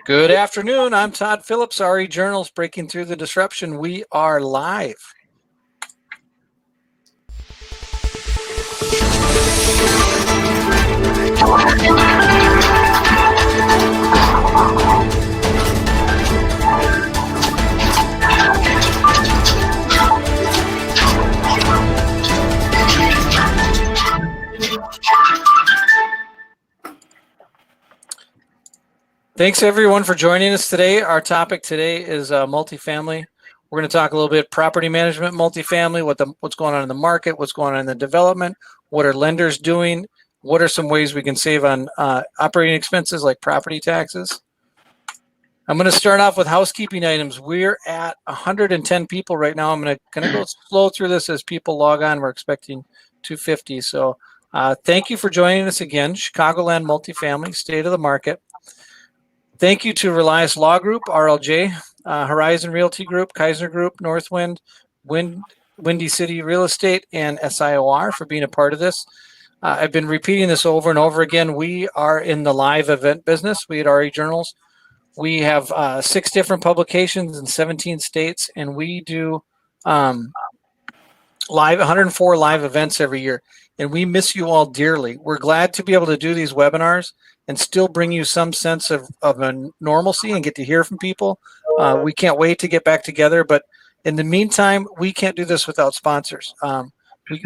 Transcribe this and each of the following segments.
Good afternoon. I'm Todd Phillips, RE Journals, breaking through the disruption. We are live. Thanks everyone for joining us today. Our topic today is multifamily. We're going to talk a little bit property management, multifamily, what's going on in the market, what's going on in the development, what are lenders doing, what are some ways we can save on operating expenses like property taxes. I'm going to start off with housekeeping items. We're at 110 people right now. I'm going to go slow through this as people log on. We're expecting 250. So thank you for joining us again. Chicagoland Multifamily, State of the Market. Thank you to Relias Law Group, RLJ, Horizon Realty Group, Kiser Group, Northwind, Windy City Real Estate, and SIOR for being a part of this. I've been repeating this over and over again. We are in the live event business. We at RE Journals. We have 6 different publications in 17 states, and we do 104 live events every year. And we miss you all dearly. We're glad to be able to do these webinars and still bring you some sense of a normalcy and get to hear from people. We can't wait to get back together, but in the meantime, we can't do this without sponsors.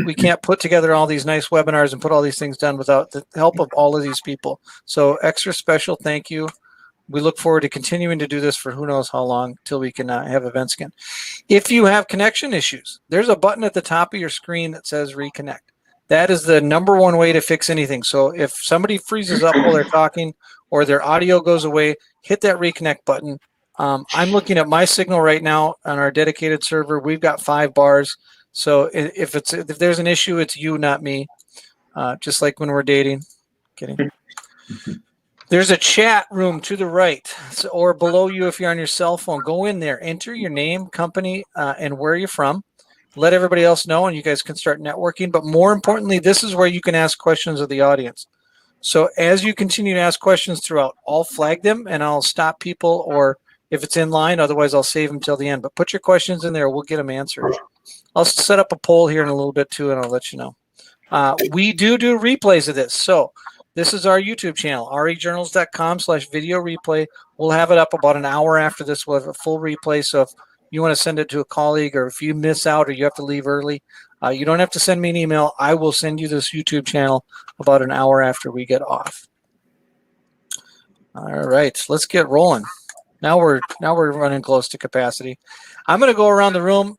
We can't put together all these nice webinars and put all these things done without the help of all of these people. So extra special thank you. We look forward to continuing to do this for who knows how long till we can have events again. If you have connection issues, there's a button at the top of your screen that says reconnect. That is the number one way to fix anything. So if somebody freezes up while they're talking or their audio goes away, hit that reconnect button. I'm looking at my signal right now on our dedicated server. We've got 5 bars. So if there's an issue, it's you, not me. Just like when we're dating. Kidding. There's a chat room to the right or below you if you're on your cell phone. Go in there, enter your name, company, and where you're from. Let everybody else know, and you guys can start networking. But more importantly, this is where you can ask questions of the audience. So as you continue to ask questions throughout, I'll flag them, and I'll stop people, or if it's in line, otherwise I'll save them till the end. But put your questions in there. We'll get them answered. I'll set up a poll here in a little bit, too, and I'll let you know. We do replays of this. So this is our YouTube channel, rejournals.com/video replay. We'll have it up about an hour after this. We'll have a full replay. So if you want to send it to a colleague, or if you miss out or you have to leave early, you don't have to send me an email. I will send you this YouTube channel about an hour after we get off. All right, let's get rolling. Now we're running close to capacity. I'm going to go around the room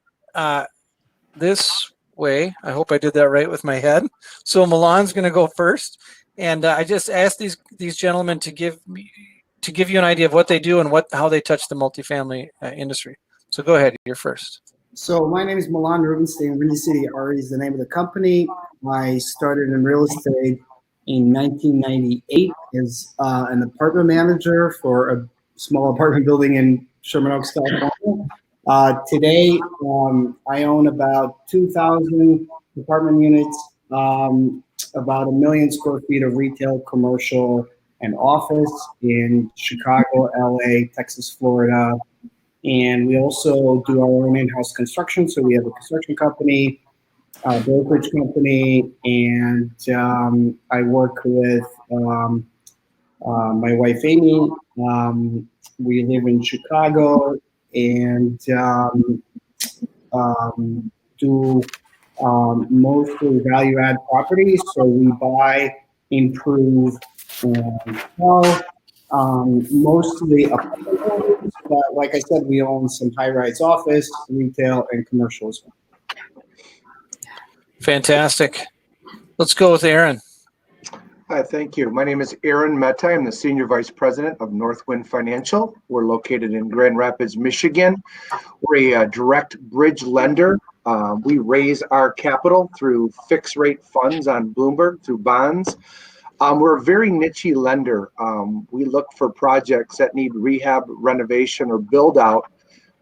this way. I hope I did that right with my head. So Milan's going to go first, and I just asked these gentlemen to give you an idea of what they do and how they touch the multifamily industry. So go ahead, you're first. So my name is Milan Rubenstein. Windy City RE is the name of the company. I started in real estate in 1998 as an apartment manager for a small apartment building in Sherman Oaks, California. Today, I own about 2,000 apartment units, about 1 million square feet of retail, commercial, and office in Chicago, LA, Texas, Florida. And we also do our own in-house construction. So we have a construction company, a brokerage company, and I work with my wife, Amy. We live in Chicago and do mostly value-add properties. So we buy, improve, and sell. Mostly apartment buildings, but like I said, we own some high-rise office, retail, and commercial as well. Fantastic. Let's go with Aaron. Hi, thank you. My name is Aaron Metaj. I'm the Senior Vice President of Northwind Financial. We're located in Grand Rapids, Michigan. We're a direct bridge lender. We raise our capital through fixed-rate funds on Bloomberg, through bonds. We're a very niche lender. We look for projects that need rehab, renovation, or build out.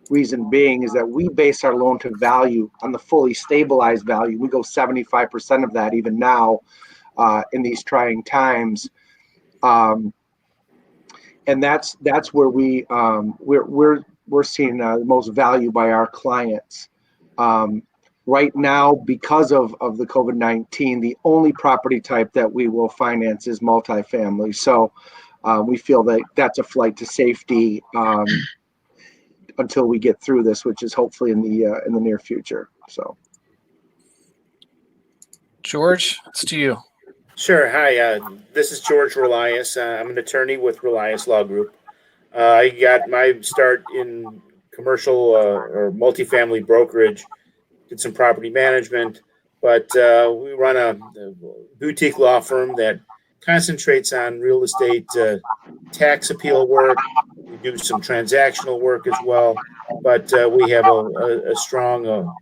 Reason being is that we base our loan to value on the fully stabilized value. We go 75% of that even now in these trying times. and that's where we're seeing the most value by our clients. Right now, because of the COVID-19, the only property type that we will finance is multifamily. So we feel that that's a flight to safety until we get through this, which is hopefully in the near future. So, George, it's to you. Sure. Hi, this is George Relias. I'm an attorney with Relias Law Group. I got my start in commercial or multifamily brokerage, did some property management, but we run a boutique law firm that concentrates on real estate tax appeal work. We do some transactional work as well, but we have a strong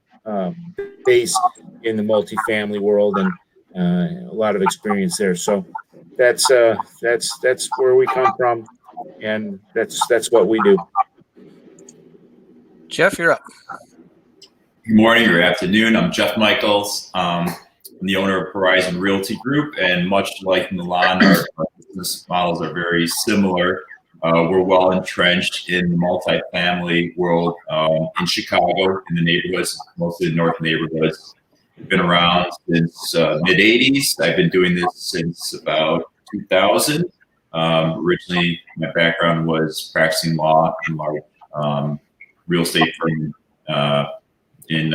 base in the multifamily world and a lot of experience there. So that's where we come from, and that's what we do. Jeff, you're up. Good morning or afternoon. I'm Jeff Michaels. I'm the owner of Horizon Realty Group, and much like Milan, our business models are very similar. We're well entrenched in the multifamily world in Chicago, in the neighborhoods, mostly the north neighborhoods. We've been around since mid-'80s. I've been doing this since about 2000. Originally, my background was practicing law in large real estate firm in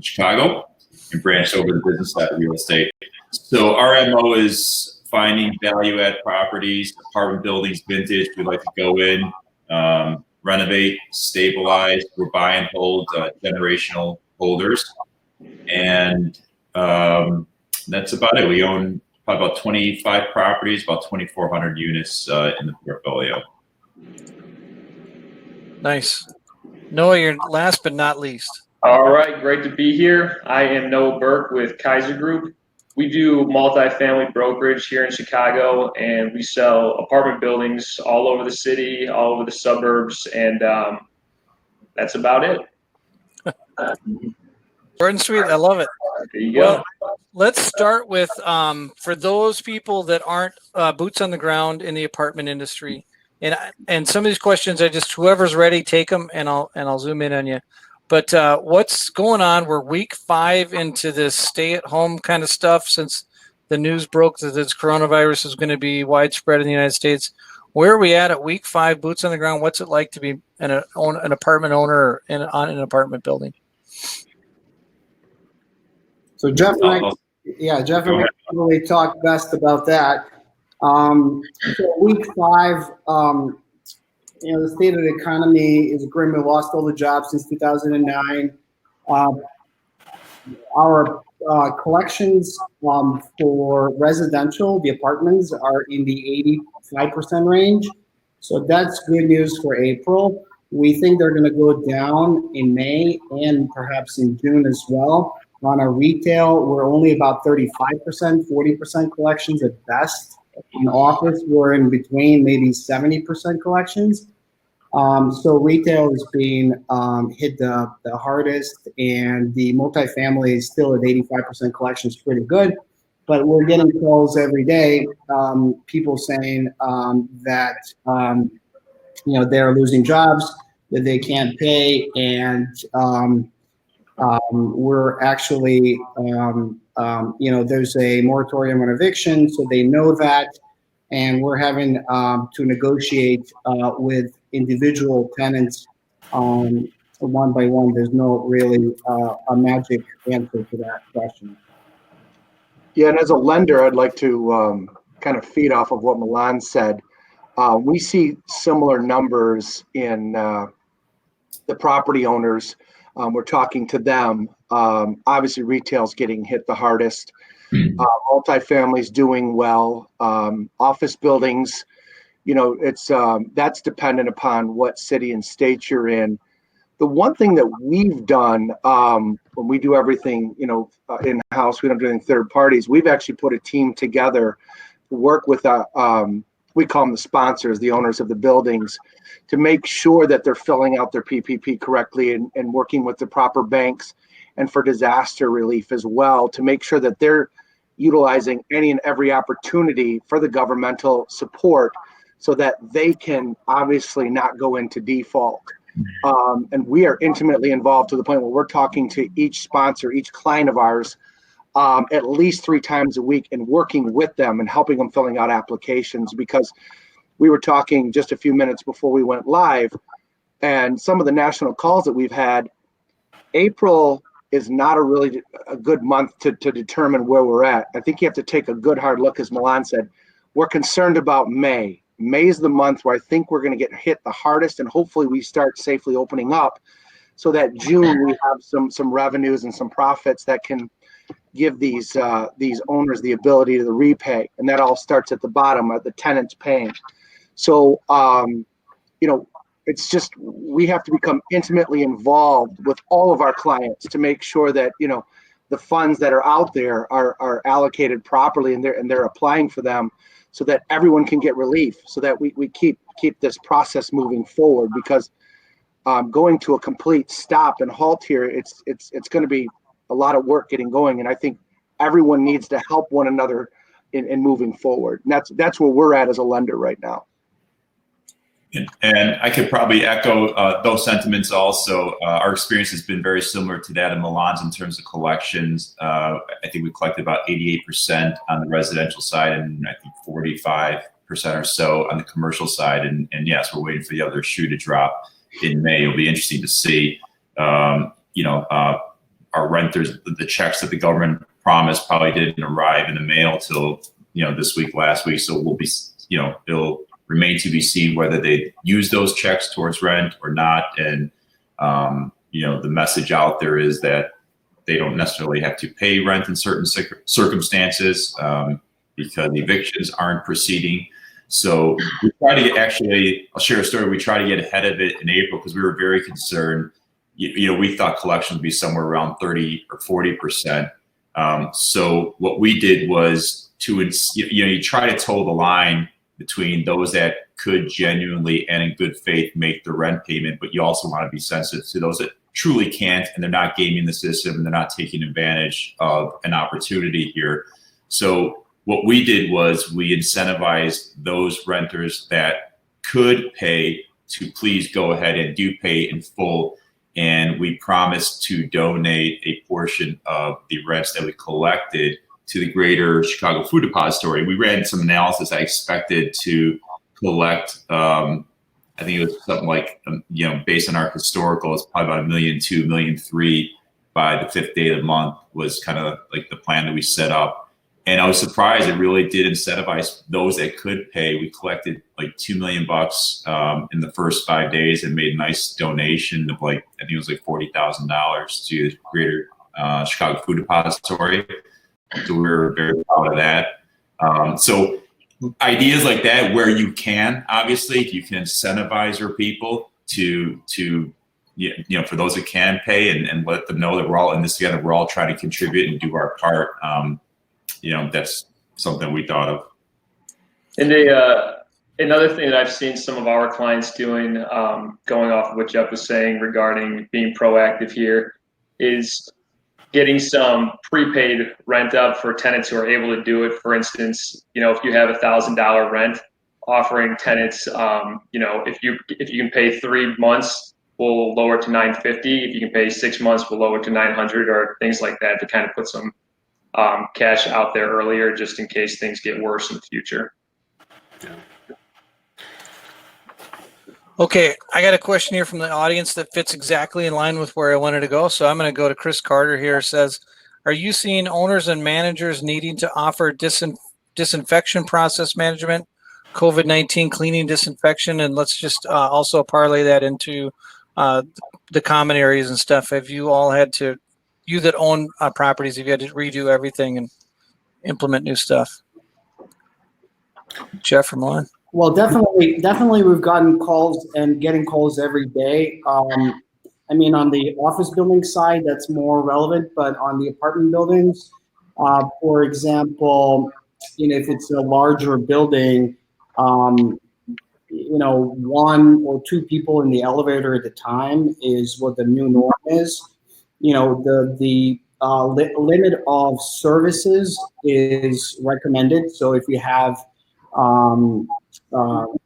Chicago, and branched over the business side of real estate. So our MO is finding value add properties, apartment buildings, vintage. We like to go in, renovate, stabilize. We're buy and hold generational holders. And that's about it. We own probably about 25 properties, about 2,400 units in the portfolio. Nice. Noah, you're last but not least. All right, great to be here. I am Noah Birk with Kiser Group. We do multifamily brokerage here in Chicago, and we sell apartment buildings all over the city, all over the suburbs, and that's about it. Short and sweet. I love it. There you go. Well, let's start with for those people that aren't boots on the ground in the apartment industry, and some of these questions, whoever's ready, take them, and I'll zoom in on you. But what's going on? We're week 5 into this stay-at-home kind of stuff since the news broke that this coronavirus is going to be widespread in the United States. Where are we at week 5, boots on the ground? What's it like to be an apartment owner on an apartment building? So Jeff and I really talk best about that. So week 5, the state of the economy is grim. We lost all the jobs since 2009. Our collections for residential, the apartments, are in the 85% range. So that's good news for April. We think they're going to go down in May and perhaps in June as well. On our retail, we're only about 35%, 40% collections at best. In office, we're in between maybe 70% collections. So retail is being hit the hardest, and the multifamily is still at 85% collections, pretty good. But we're getting calls every day, people saying that they're losing jobs, that they can't pay, and we're actually there's a moratorium on eviction, so they know that, and we're having to negotiate with individual tenants one by one. There's no really a magic answer to that question. Yeah, and as a lender, I'd like to kind of feed off of what Milan said. We see similar numbers in the property owners. We're talking to them. Obviously, retail's getting hit the hardest. Multifamily's doing well. Office buildings, it's that's dependent upon what city and state you're in. The one thing that we've done when we do everything, in-house, we don't do anything third parties. We've actually put a team together to work with we call them the sponsors, the owners of the buildings, to make sure that they're filling out their PPP correctly and working with the proper banks, and for disaster relief as well, to make sure that they're utilizing any and every opportunity for the governmental support, so that they can obviously not go into default. And we are intimately involved to the point where we're talking to each sponsor, each client of ours, at least 3 times a week, and working with them and helping them filling out applications, because we were talking just a few minutes before we went live, and some of the national calls that we've had, April is not a good month to determine where we're at. I think you have to take a good hard look. As Milan said, we're concerned about May. May is the month where I think we're going to get hit the hardest, and hopefully we start safely opening up so that June we have some revenues and some profits that can give these owners the ability to repay. And that all starts at the bottom, at the tenants paying. So, it's just, we have to become intimately involved with all of our clients to make sure that, the funds that are out there are allocated properly, and they're applying for them, so that everyone can get relief, so that we keep this process moving forward. Because going to a complete stop and halt here, it's going to be a lot of work getting going. And I think everyone needs to help one another in moving forward. And that's where we're at as a lender right now. And I could probably echo those sentiments also. Our experience has been very similar to that of Milan's in terms of collections. I think we collected about 88% on the residential side, and I think 45% or so on the commercial side. And yes, we're waiting for the other shoe to drop in May. It'll be interesting to see, our renters, the checks that the government promised probably didn't arrive in the mail till, this week, last week. So we'll be, it'll remain to be seen whether they use those checks towards rent or not. And, the message out there is that they don't necessarily have to pay rent in certain circumstances because evictions aren't proceeding. So we try to I'll share a story. We try to get ahead of it in April because we were very concerned. We thought collections would be somewhere around 30 or 40%. So what we did was you try to toe the line between those that could genuinely and in good faith make the rent payment, but you also want to be sensitive to those that truly can't, and they're not gaming the system, and they're not taking advantage of an opportunity here. So what we did was we incentivized those renters that could pay to please go ahead and do pay in full. And we promised to donate a portion of the rents that we collected to the Greater Chicago Food Depository. We ran some analysis. I expected to collect, I think it was something like, based on our historical, it's probably about $1.2 million, $1.3 million by the 5th day of the month was kind of like the plan that we set up. And I was surprised. It really did incentivize those that could pay. We collected like $2 million in the first 5 days and made a nice donation of I think it was like $40,000 to the Greater Chicago Food Depository. So we were very proud of that. So ideas like that, where you can, obviously, if you can incentivize your people to for those that can pay and let them know that we're all in this together, we're all trying to contribute and do our part. That's something we thought of. And another thing that I've seen some of our clients doing, going off of what Jeff was saying regarding being proactive here, is getting some prepaid rent up for tenants who are able to do it. For instance, if you have $1,000 rent, offering tenants, if you can pay 3 months, we'll lower it to $950. If you can pay 6 months, we'll lower it to $900, or things like that, to kind of put some cash out there earlier, just in case things get worse in the future. Okay, I got a question here from the audience that fits exactly in line with where I wanted to go. So I'm going to go to Chris Carter here. It says, are you seeing owners and managers needing to offer disinfection process management, COVID-19 cleaning, disinfection? And let's just also parlay that into the common areas and stuff. Have you all had to, you that own properties, have you had to redo everything and implement new stuff? Jeff or Milan? Well, definitely we've gotten calls and getting calls every day. On the office building side, that's more relevant, but on the apartment buildings, for example, if it's a larger building, 1 or 2 people in the elevator at a time is what the new norm is. The limit of services is recommended. So if you have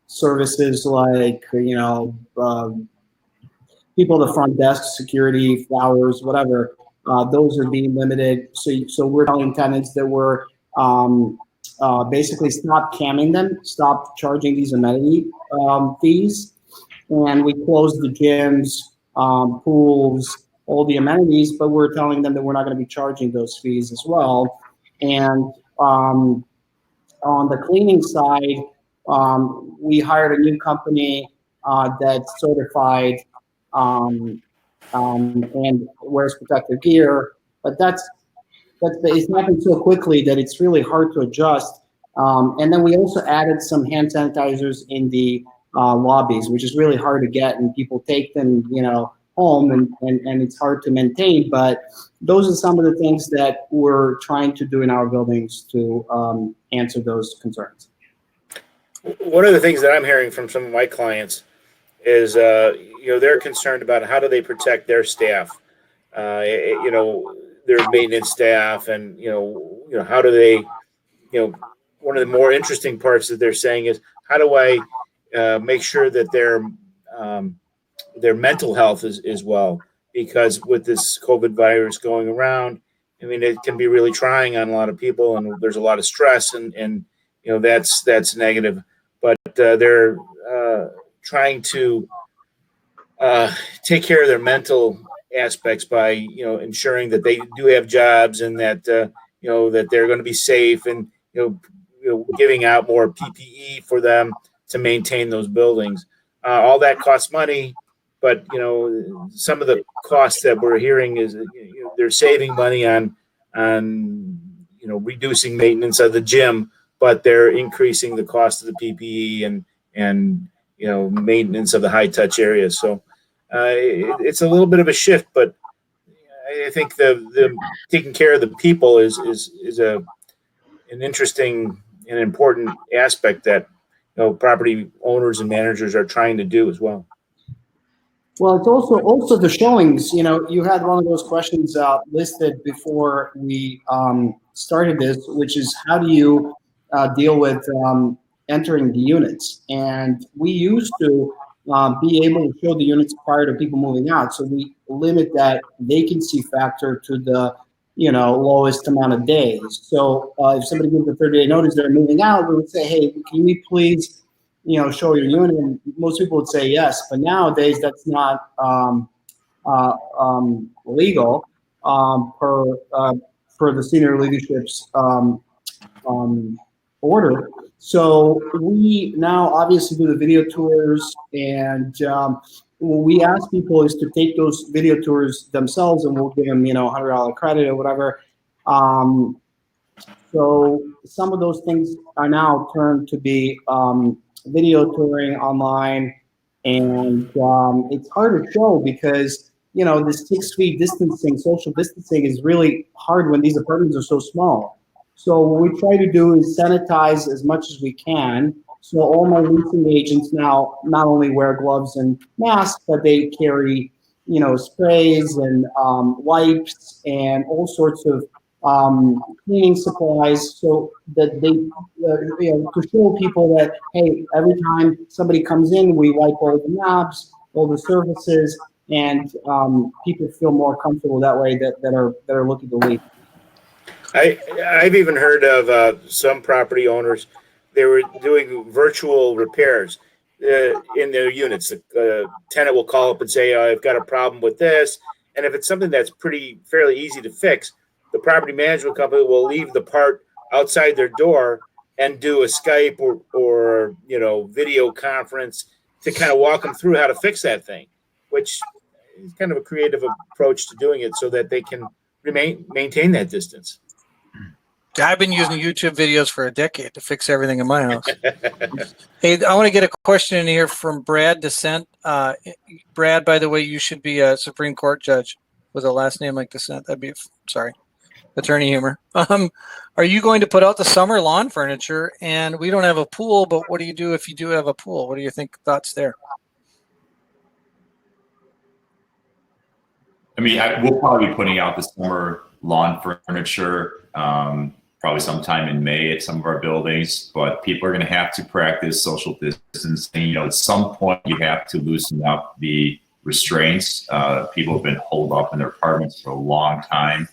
services like, people at the front desk, security, flowers, whatever, those are being limited. So we're telling tenants that we're basically stop camming them, stop charging these amenity fees, and we close the gyms, pools, all the amenities, but we're telling them that we're not going to be charging those fees as well. And on the cleaning side, we hired a new company that's certified and wears protective gear, but it's happened so quickly that it's really hard to adjust. And then we also added some hand sanitizers in the lobbies, which is really hard to get, and people take them, home, and it's hard to maintain. But those are some of the things that we're trying to do in our buildings to answer those concerns. One of the things that I'm hearing from some of my clients is, they're concerned about how do they protect their staff, their maintenance staff, and how do they, one of the more interesting parts that they're saying is, how do I make sure that their mental health is well, because with this COVID virus going around, I mean, it can be really trying on a lot of people, and there's a lot of stress, and that's negative. But they're trying to take care of their mental aspects by ensuring that they do have jobs, and that that they're going to be safe, and giving out more PPE for them to maintain those buildings. All that costs money, but some of the costs that we're hearing is they're saving money on reducing maintenance of the gym, but they're increasing the cost of the PPE and maintenance of the high touch areas. So it's a little bit of a shift, but I think the taking care of the people is an interesting and important aspect that property owners and managers are trying to do as well. Well, it's also the showings. You had one of those questions listed before we started this, which is how do you deal with entering the units? And we used to be able to show the units prior to people moving out, so we limit that vacancy factor to the lowest amount of days. So if somebody gives a 30-day notice they're moving out, we would say, hey, can we please show your unit? And most people would say yes, but nowadays that's not legal per the senior leadership's order. So we now obviously do the video tours, and what we ask people is to take those video tours themselves, and we'll give them $100 credit or whatever. So some of those things are now turned to be video touring online, and it's hard to show because the 6 feet distancing, social distancing, is really hard when these apartments are so small. So what we try to do is sanitize as much as we can. So all my leasing agents now not only wear gloves and masks, but they carry sprays and wipes and all sorts of cleaning supplies, so that they to show people that, hey, every time somebody comes in, we wipe all the knobs, all the surfaces, and people feel more comfortable that way that are looking to leave. I've even heard of some property owners. They were doing virtual repairs in their units. The tenant will call up and say, I've got a problem with this. And if it's something that's fairly easy to fix, the property management company will leave the part outside their door and do a Skype or video conference to kind of walk them through how to fix that thing, which is kind of a creative approach to doing it so that they can maintain that distance. I've been using YouTube videos for a decade to fix everything in my house. Hey, I want to get a question in here from Brad Descent. Brad, by the way, you should be a Supreme Court judge with a last name like Descent. Attorney humor. Are you going to put out the summer lawn furniture? And we don't have a pool, but what do you do if you do have a pool? What do you think thoughts there? I mean, we'll probably be putting out the summer lawn furniture probably sometime in May at some of our buildings, but people are going to have to practice social distancing. At some point you have to loosen up the restraints. People have been holed up in their apartments for a long time,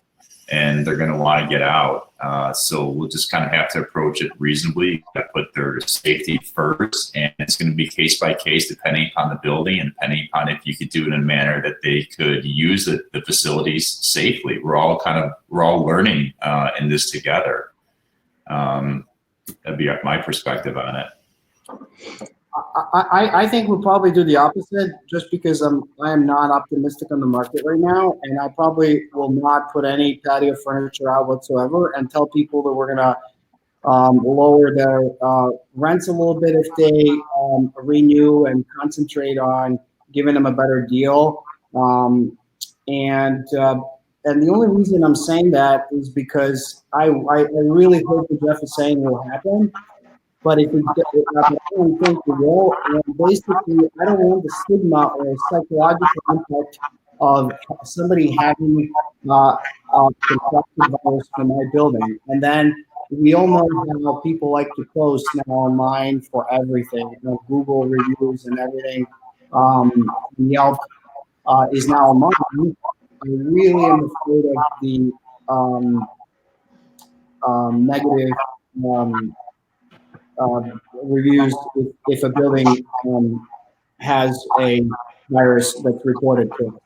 and they're going to want to get out. So we'll just kind of have to approach it reasonably, put their safety first, and it's going to be case by case depending upon the building and depending upon if you could do it in a manner that they could use the facilities safely. We're all learning in this together. That'd be my perspective on it. I think we'll probably do the opposite, just because I am not optimistic on the market right now, and I probably will not put any patio furniture out whatsoever and tell people that we're gonna lower their rents a little bit if they renew and concentrate on giving them a better deal. And the only reason I'm saying that is because I really hope what Jeff is saying will happen. But if it happens, I don't think it will. And basically, I don't want the stigma or psychological impact of somebody having constructed virus from my building. And then we all know how people like to post now online for everything. Google reviews and everything. Yelp is now online. I really am afraid of the negative reviews if a building has a virus that's reported to.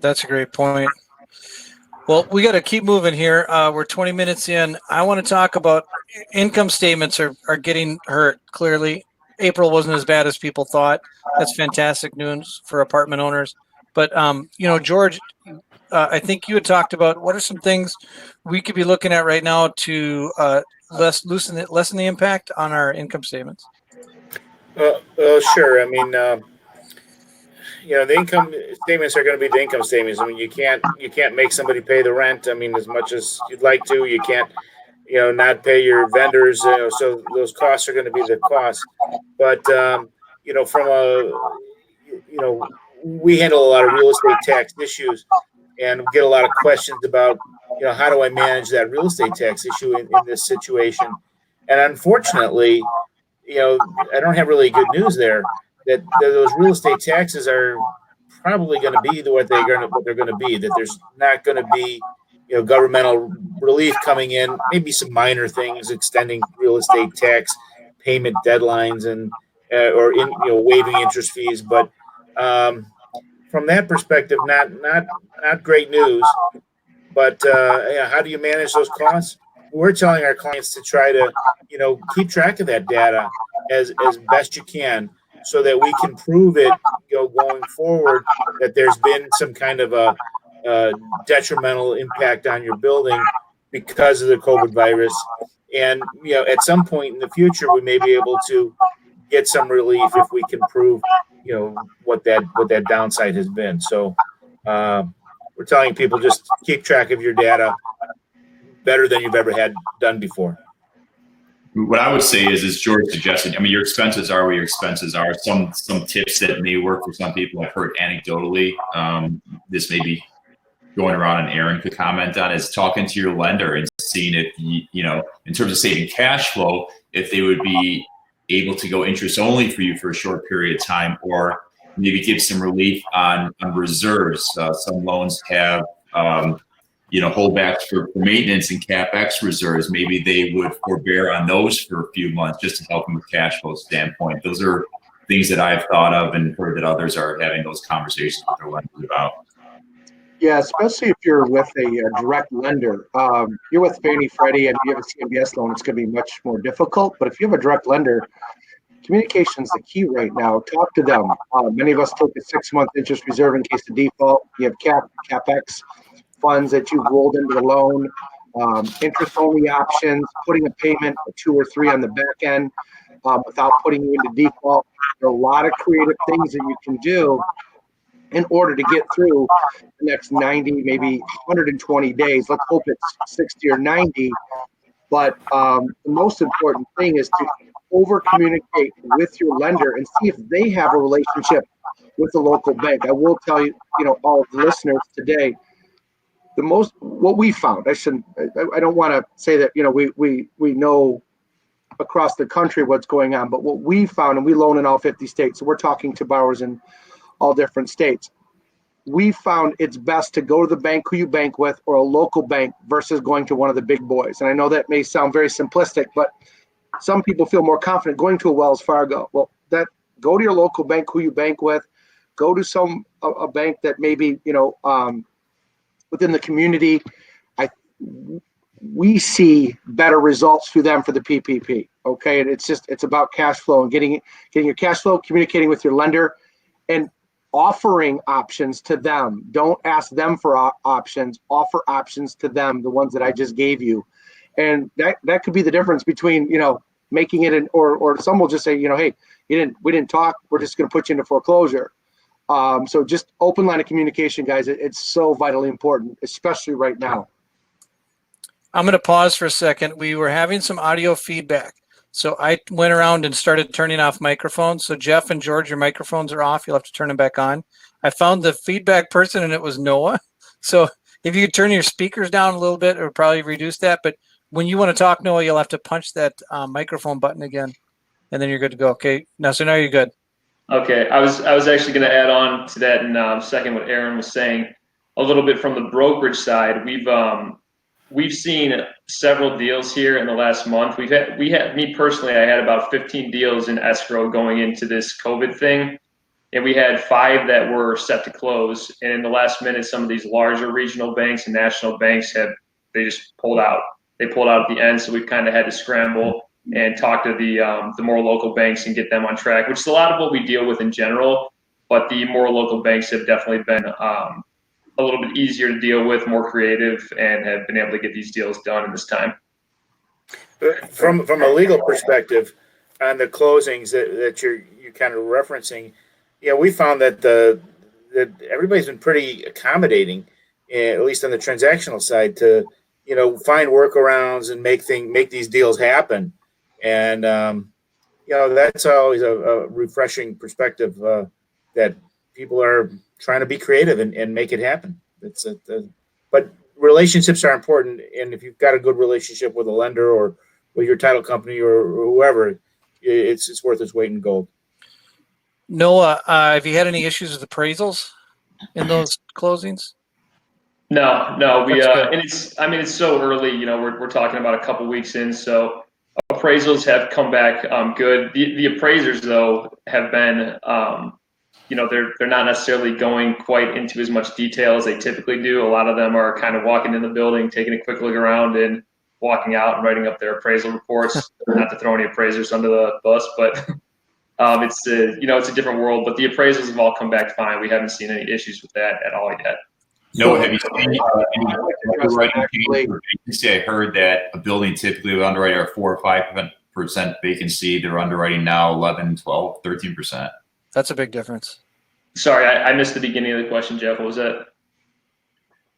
That's a great point. Well, we got to keep moving here. We're 20 minutes in. I want to talk about income statements are getting hurt. Clearly, April wasn't as bad as people thought. That's fantastic news for apartment owners. But, George, I think you had talked about what are some things we could be looking at right now to lessen the impact on our income statements. Sure. I mean, the income statements are going to be the income statements. I mean, you can't make somebody pay the rent. I mean, as much as you'd like to, you can't, not pay your vendors. So those costs are going to be the costs. But we handle a lot of real estate tax issues, and get a lot of questions about, how do I manage that real estate tax issue in this situation? And unfortunately, I don't have really good news there. That those real estate taxes are probably going to be what they're going to be. That there's not going to be, governmental relief coming in. Maybe some minor things, extending real estate tax payment deadlines and waiving interest fees. But from that perspective, not great news. But how do you manage those costs? We're telling our clients to try to, keep track of that data as best you can, so that we can prove it, going forward, that there's been some kind of a detrimental impact on your building because of the COVID virus. And, at some point in the future, we may be able to get some relief if we can prove, what that downside has been. So we're telling people, just keep track of your data better than you've ever had done before. What I would say is, as George suggested, I mean, your expenses are what your expenses are. Some tips that may work for some people, I've heard anecdotally, this may be going around and Aaron could comment on, is talking to your lender and seeing if, in terms of saving cash flow, if they would be able to go interest only for you for a short period of time, or maybe give some relief on reserves. Some loans have, holdbacks for maintenance and CapEx reserves. Maybe they would forbear on those for a few months just to help them with cash flow standpoint. Those are things that I've thought of and heard that others are having those conversations with their lenders about. Yeah, especially if you're with a direct lender. You're with Fannie, Freddie, and you have a CMBS loan, it's going to be much more difficult. But if you have a direct lender, communication is the key right now. Talk to them. Many of us took a 6-month interest reserve in case of default. You have CapEx funds that you've rolled into the loan, interest-only options, putting a payment or 2 or 3 on the back end without putting you into default. There are a lot of creative things that you can do in order to get through the next 90, maybe 120 days. Let's hope it's 60 or 90. But the most important thing is to over-communicate with your lender and see if they have a relationship with the local bank. I will tell you, all of the listeners today, what we found, I don't want to say that, we know across the country what's going on, but what we found, and we loan in all 50 states, so we're talking to borrowers in all different states. We found it's best to go to the bank who you bank with or a local bank versus going to one of the big boys. And I know that may sound very simplistic, but some people feel more confident going to a Wells Fargo. Well, go to your local bank who you bank with, go to a bank that maybe, within the community. We see better results through them for the PPP. Okay. And it's about cash flow and getting your cash flow, communicating with your lender, and offering options to them. Don't ask them for options, offer options to them, the ones that I just gave you. And that could be the difference between, making it or some will just say, hey, we didn't talk. We're just going to put you into foreclosure. So just open line of communication, guys. It's so vitally important, especially right now. I'm going to pause for a second. We were having some audio feedback. So I went around and started turning off microphones. So Jeff and George, your microphones are off. You'll have to turn them back on. I found the feedback person and it was Noah. So if you could turn your speakers down a little bit, it would probably reduce that. But when you want to talk, Noah, you'll have to punch that microphone button again, and then you're good to go. Okay. Now you're good. Okay. I was actually going to add on to that in second what Aaron was saying a little bit from the brokerage side. We've seen several deals here in the last month. Me personally, I had about 15 deals in escrow going into this COVID thing. And we had 5 that were set to close. And in the last minute, some of these larger regional banks and national banks they just pulled out. They pulled out at the end. So we've kind of had to scramble and talk to the more local banks and get them on track, which is a lot of what we deal with in general. But the more local banks have definitely been a little bit easier to deal with, more creative, and have been able to get these deals done in this time. From a legal perspective, on the closings that you're kind of referencing, we found that that everybody's been pretty accommodating, at least on the transactional side, to find workarounds and make these deals happen. And that's always a refreshing perspective that people are trying to be creative and make it happen. But relationships are important, and if you've got a good relationship with a lender or with your title company or whoever, it's worth its weight in gold. Noah, have you had any issues with appraisals in those closings? No, we and it's so early. We're talking about a couple weeks in, so appraisals have come back good. The appraisers though have been they're not necessarily going quite into as much detail as they typically do. A lot of them are kind of walking in the building, taking a quick look around, and walking out and writing up their appraisal reports. Not to throw any appraisers under the bus, but it's a different world. But the appraisals have all come back fine. We haven't seen any issues with that at all yet. No, have you seen any underwriting change or vacancy? I heard that a building typically would underwrite at 4 or 5% vacancy. They're underwriting now 11, 12, 13%. That's a big difference. Sorry, I missed the beginning of the question, Jeff. What was that?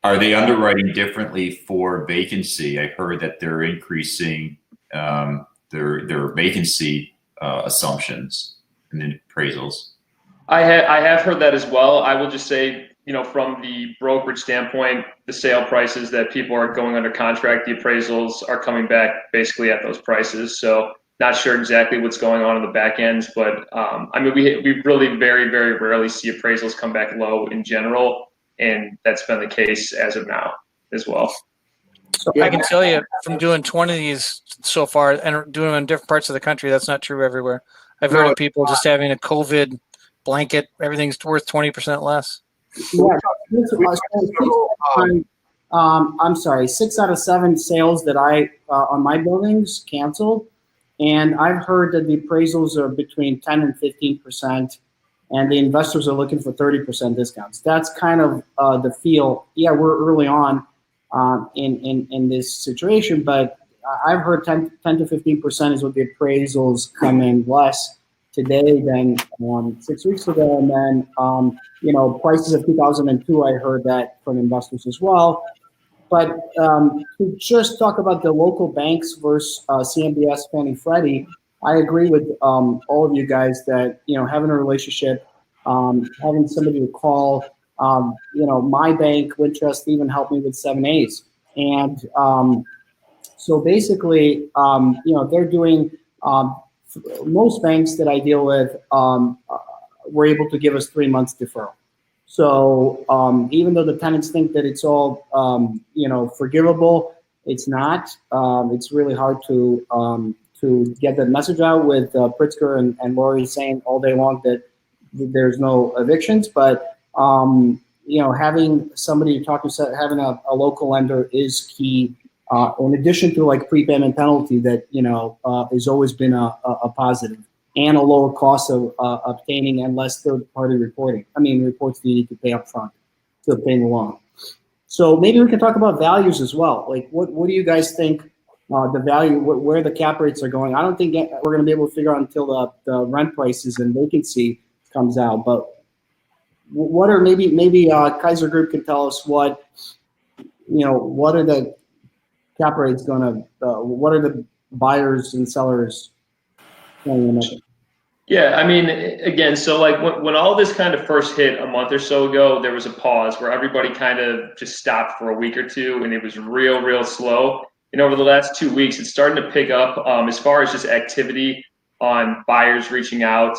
Are they underwriting differently for vacancy? I heard that they're increasing their vacancy assumptions in the appraisals. I have heard that as well. I will just say, from the brokerage standpoint, the sale prices that people are going under contract, the appraisals are coming back basically at those prices. So not sure exactly what's going on in the back ends, but we really very, very rarely see appraisals come back low in general, and that's been the case as of now as well. I can tell you from doing 20 of these so far and doing them in different parts of the country, that's not true everywhere. I've heard of people just having a COVID blanket, everything's worth 20% less. Yeah, I'm sorry, 6 out of 7 sales that I on my buildings canceled, and I've heard that the appraisals are between 10 and 15%, and the investors are looking for 30% discounts. That's kind of the feel. Yeah, we're early on in this situation, but I've heard 10 to 15% is what the appraisals come in less today than 6 weeks ago, and then prices of 2002, I heard that from investors as well. But to just talk about the local banks versus CMBS, Fannie Freddie, I agree with all of you guys that having a relationship, having somebody to call My bank, Wintrust, even helped me with 7As. And so basically, they're doing, most banks that I deal with were able to give us 3 months deferral. So even though the tenants think that it's all, forgivable, it's not. It's really hard to get that message out with Pritzker and Lori saying all day long that there's no evictions. But, having somebody talk to, having a local lender is key. In addition to like prepayment penalty that, has always been a positive, and a lower cost of obtaining and less third-party reporting. Reports that you need to pay up front to obtain the loan. So maybe we can talk about values as well. Like, what do you guys think the value, where the cap rates are going? I don't think we're going to be able to figure out until the rent prices and vacancy comes out. But what are maybe Kiser Group can tell us what are the cap rates going to? What are the buyers and sellers going to make? Yeah, again, so like when all this kind of first hit a month or so ago, there was a pause where everybody kind of just stopped for a week or two, and it was real slow. And over the last 2 weeks, it's starting to pick up as far as just activity on buyers reaching out.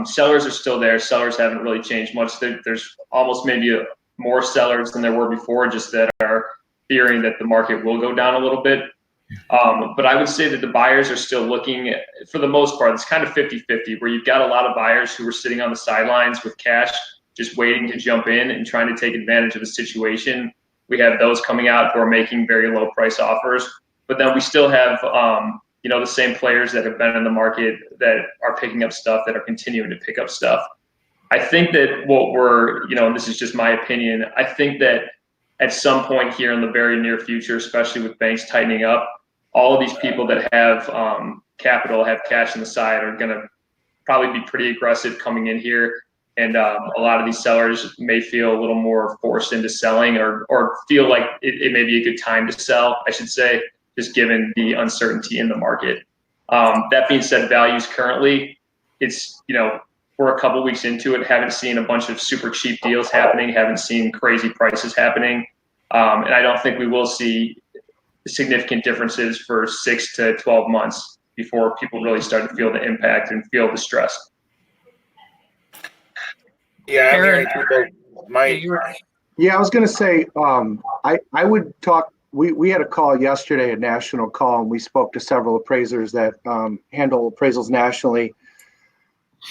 Sellers are still there. Sellers haven't really changed much. There's almost maybe more sellers than there were before, just that are fearing that the market will go down a little bit. But I would say that the buyers are still looking, for the most part, it's kind of 50-50, where you've got a lot of buyers who are sitting on the sidelines with cash, just waiting to jump in and trying to take advantage of the situation. We have those coming out who are making very low price offers. But then we still have, the same players that have been in the market that are picking up stuff, that are continuing to pick up stuff. I think that what we're, and this is just my opinion, I think that at some point here in the very near future, especially with banks tightening up, all of these people that have capital, have cash on the side, are going to probably be pretty aggressive coming in here. And a lot of these sellers may feel a little more forced into selling, or feel like it may be a good time to sell, I should say, just given the uncertainty in the market. That being said, values currently, it's, we're a couple weeks into it, haven't seen a bunch of super cheap deals happening, haven't seen crazy prices happening. And I don't think we will see significant differences for 6 to 12 months before people really start to feel the impact and feel the stress. Yeah, I'm hearing Yeah, I was going to say, I would talk. We had a call yesterday, a national call, and we spoke to several appraisers that handle appraisals nationally.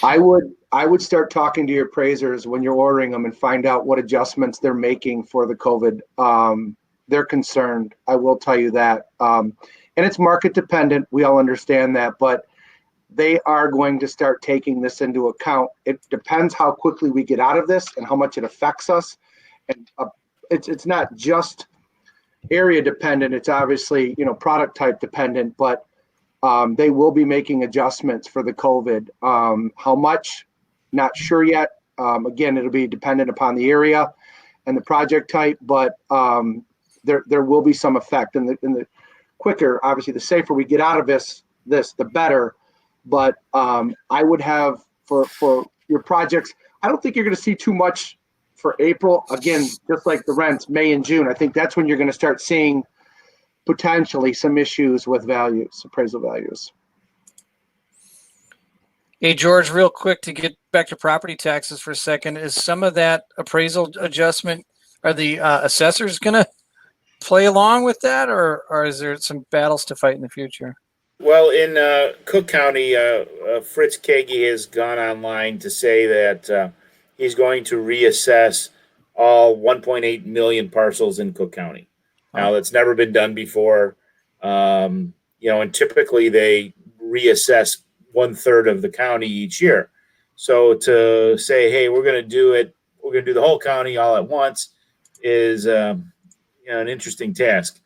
I would start talking to your appraisers when you're ordering them and find out what adjustments they're making for the COVID. They're concerned. I will tell you that. And it's market dependent. We all understand that, but they are going to start taking this into account. It depends how quickly we get out of this and how much it affects us. And it's not just area dependent. It's obviously, product type dependent, but they will be making adjustments for the COVID. How much? Not sure yet. Again, it'll be dependent upon the area and the project type, but there will be some effect. And the quicker, obviously, the safer we get out of this, the better. But I would have for your projects, I don't think you're going to see too much for April. Again, just like the rents, May and June, I think that's when you're going to start seeing potentially some issues with values, appraisal values. Hey, George, real quick to get back to property taxes for a second, is some of that appraisal adjustment, are the assessors going to play along with that, or is there some battles to fight in the future? Well, in Cook County, Fritz Kagi has gone online to say that he's going to reassess all 1.8 million parcels in Cook County. Now, that's never been done before, and typically they reassess 1/3 of the county each year. So to say, hey, we're going to do the whole county all at once is an interesting task.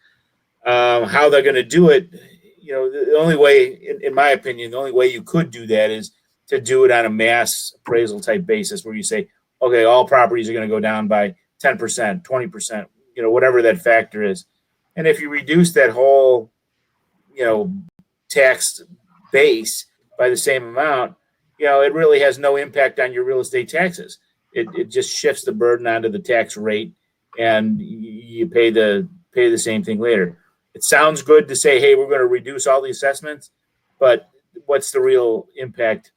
How they're going to do it, the only way, in my opinion, the only way you could do that is to do it on a mass appraisal type basis where you say, okay, all properties are going to go down by 10%, 20%, whatever that factor is. And if you reduce that whole, tax base by the same amount, it really has no impact on your real estate taxes. it just shifts the burden onto the tax rate, and you pay the same thing later. It sounds good to say, hey, we're going to reduce all the assessments, but what's the real impact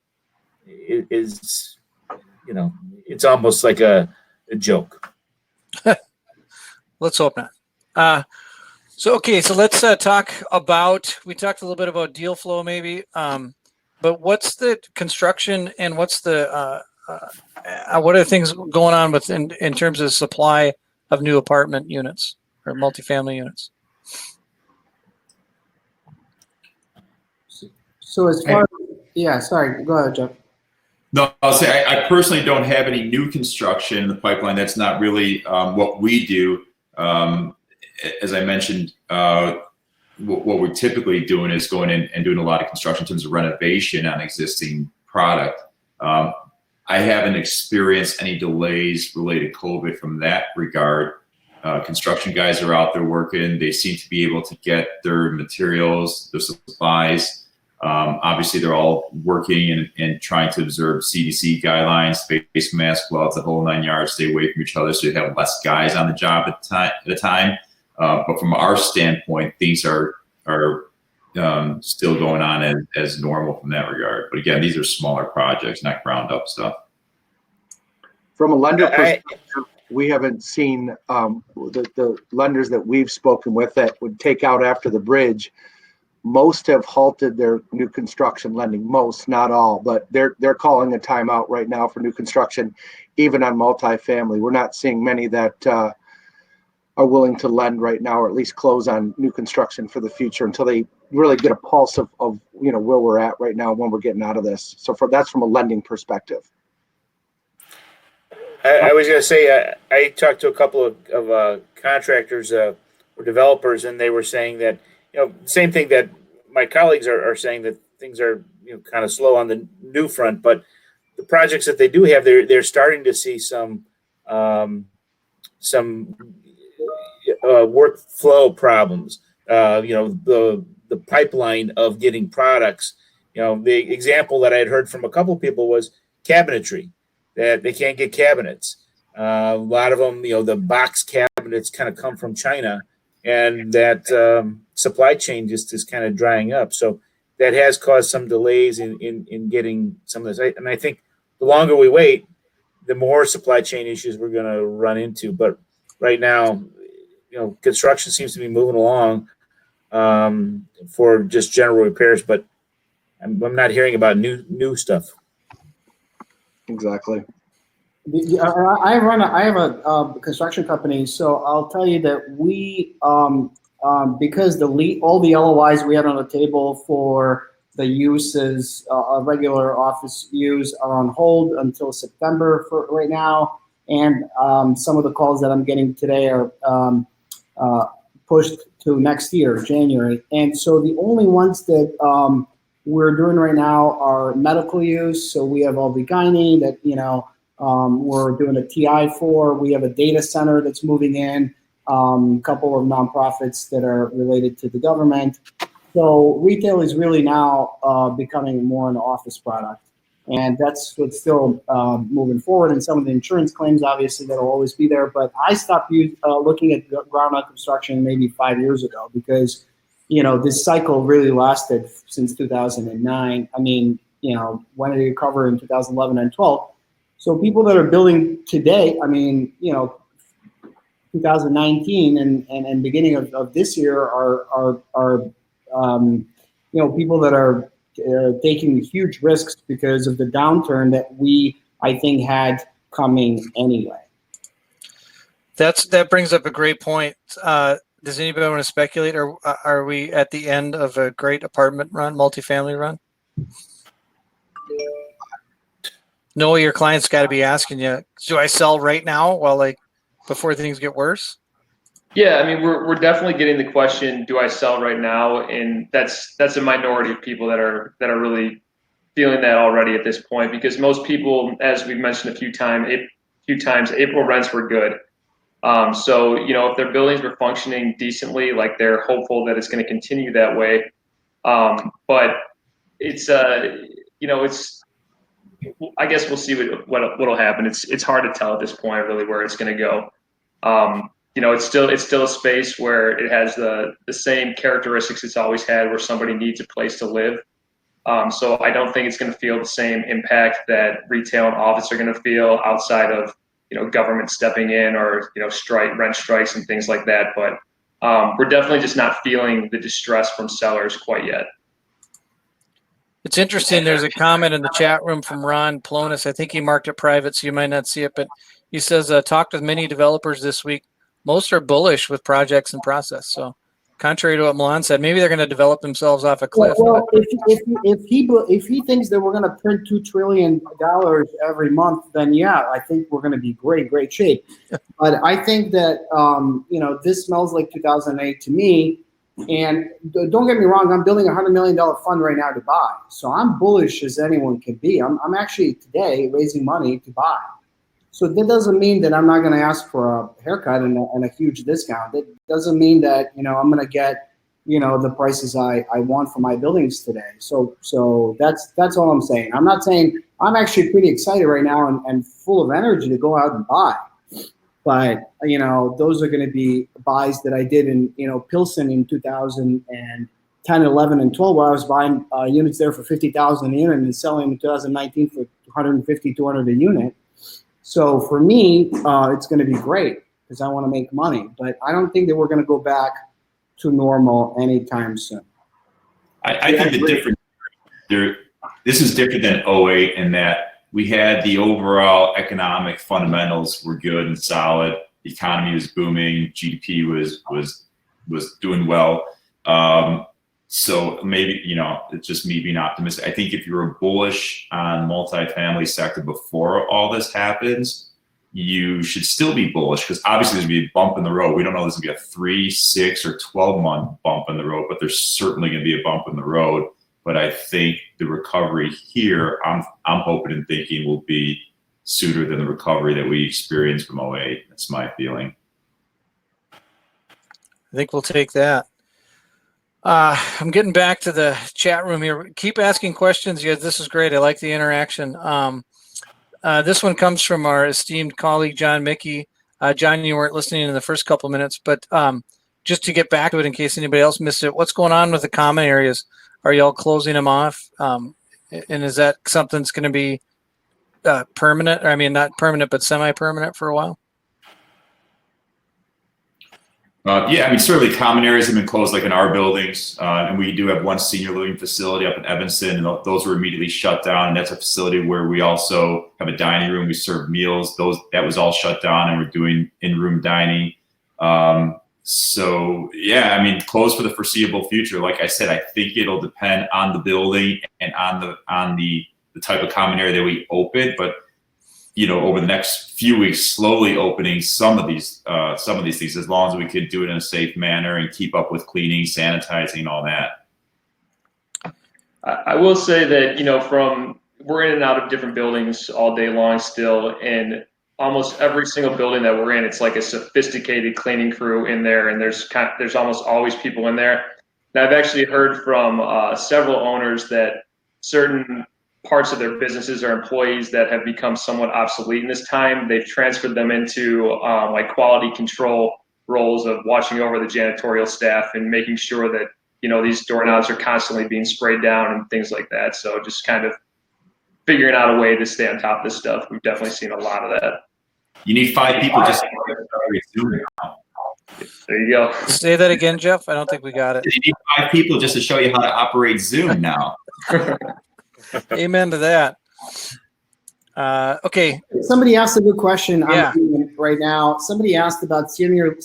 is, it's almost like a joke. Let's hope not. So let's talk about, we talked a little bit about deal flow maybe, but what's the construction and what's the, what are the things going on with in terms of supply of new apartment units or multifamily units? So as far sorry, go ahead, Jeff. No, I'll say I personally don't have any new construction in the pipeline. That's not really what we do. As I mentioned, what we're typically doing is going in and doing a lot of construction in terms of renovation on existing product. I haven't experienced any delays related to COVID from that regard. Construction guys are out there working. They seem to be able to get their materials, their supplies. Obviously, they're all working and trying to observe CDC guidelines, face mask, gloves, the whole 9 yards, stay away from each other, so you have less guys on the job at a time. But from our standpoint, things are still going on as normal from that regard. But again, these are smaller projects, not ground up stuff. From a lender perspective, we haven't seen the lenders that we've spoken with that would take out after the bridge. Most have halted their new construction lending. Most, not all, but they're calling a timeout right now for new construction, even on multifamily. We're not seeing many that are willing to lend right now, or at least close on new construction for the future until they really get a pulse of where we're at right now when we're getting out of this. So that's from a lending perspective. I was going to say, I talked to a couple of contractors or developers, and they were saying that, same thing that my colleagues are saying, that things are kind of slow on the new front, but the projects that they do have, they're starting to see some workflow problems. The pipeline of getting products. The example that I had heard from a couple of people was cabinetry, that they can't get cabinets. A lot of them, the box cabinets kind of come from China, and that supply chain just is kind of drying up. So that has caused some delays in getting some of this. And I think the longer we wait, the more supply chain issues we're going to run into. But right now, construction seems to be moving along for just general repairs, but I'm not hearing about new stuff. Exactly. I have a construction company, so I'll tell you that we because all the LOIs we had on the table for the uses, regular office use, are on hold until September for right now, and some of the calls that I'm getting today are pushed to next year, January. And so the only ones that we're doing right now are medical use. So we have OB-GYN that we're doing a TI for. We have a data center that's moving in, a couple of nonprofits that are related to the government. So retail is really now becoming more an office product. And that's what's still moving forward. And some of the insurance claims, obviously, that'll always be there. But I stopped looking at ground-up construction maybe 5 years ago because, this cycle really lasted since 2009. I mean, when did it recover in 2011 and 12? So people that are building today, 2019 and beginning of this year are people that are taking huge risks because of the downturn that I think, had coming anyway. That brings up a great point. Does anybody want to speculate, or are we at the end of a great apartment run, multifamily run? No, your client's got to be asking you, do I sell right now before things get worse? Yeah, we're definitely getting the question, do I sell right now? And that's a minority of people that are really feeling that already at this point, because most people, as we've mentioned a few times, April rents were good. So, if their buildings were functioning decently, they're hopeful that it's going to continue that way. But it's, I guess we'll see what'll happen. It's hard to tell at this point really where it's going to go. It's still a space where it has the same characteristics it's always had, where somebody needs a place to live. So I don't think it's going to feel the same impact that retail and office are going to feel outside of government stepping in or rent strikes and things like that. But we're definitely just not feeling the distress from sellers quite yet. It's interesting. There's a comment in the chat room from Ron Plonis. I think he marked it private, so you might not see it, but he says, talked with many developers this week. Most are bullish with projects in process. So contrary to what Milan said, maybe they're going to develop themselves off a cliff. Well, if he thinks that we're going to print $2 trillion every month, then yeah, I think we're going to be great shape. But I think that this smells like 2008 to me. And don't get me wrong, I'm building a $100 million fund right now to buy. So I'm bullish as anyone can be. I'm actually today raising money to buy. So that doesn't mean that I'm not going to ask for a haircut and a huge discount. That doesn't mean that I'm going to get the prices I want for my buildings today. So that's all I'm saying. I'm not saying I'm actually pretty excited right now and full of energy to go out and buy. But those are going to be buys that I did in Pilsen in 2010, 11, and 12, where I was buying units there for $50,000 a unit and selling in 2019 for $150, $200 a unit. So for me, it's going to be great because I want to make money. But I don't think that we're going to go back to normal anytime soon. I think the difference this is different than 08 in that we had the overall economic fundamentals were good and solid. The economy was booming. GDP was doing well. So maybe, it's just me being optimistic. I think if you were bullish on multifamily sector before all this happens, you should still be bullish because obviously there's going to be a bump in the road. We don't know there's going to be a 3, 6, or 12-month bump in the road, but there's certainly going to be a bump in the road. But I think the recovery here, I'm hoping and thinking will be sooner than the recovery that we experienced from 08. That's my feeling. I think we'll take that. I'm getting back to the chat room here. Keep asking questions. Yeah, this is great. I like the interaction. This one comes from our esteemed colleague, John Mickey. John, you weren't listening in the first couple of minutes, but just to get back to it in case anybody else missed it, what's going on with the common areas? Are y'all closing them off? And is that something that's going to be permanent? I mean, not permanent, but semi-permanent for a while? Yeah, I mean, certainly common areas have been closed, like in our buildings, and we do have one senior living facility up in Evanston, and those were immediately shut down. And that's a facility where we also have a dining room. We serve meals. That was all shut down, and we're doing in-room dining. So yeah, I mean, closed for the foreseeable future. Like I said, I think it'll depend on the building and on the type of common area that we open, but over the next few weeks, slowly opening some of these things, as long as we could do it in a safe manner and keep up with cleaning, sanitizing, all that. I will say that, we're in and out of different buildings all day long still, and almost every single building that we're in, it's like a sophisticated cleaning crew in there, and there's almost always people in there. And I've actually heard from several owners that certain parts of their businesses or employees that have become somewhat obsolete in this time, they've transferred them into like quality control roles of watching over the janitorial staff and making sure that these doorknobs are constantly being sprayed down and things like that. So just kind of figuring out a way to stay on top of this stuff. We've definitely seen a lot of that. You need 5 people just to Zoom now. There you go. Say that again, Jeff. I don't think we got it. You need 5 people just to show you how to operate Zoom now. Amen to that. Okay. Somebody asked a good question. Yeah. Right now, somebody asked about senior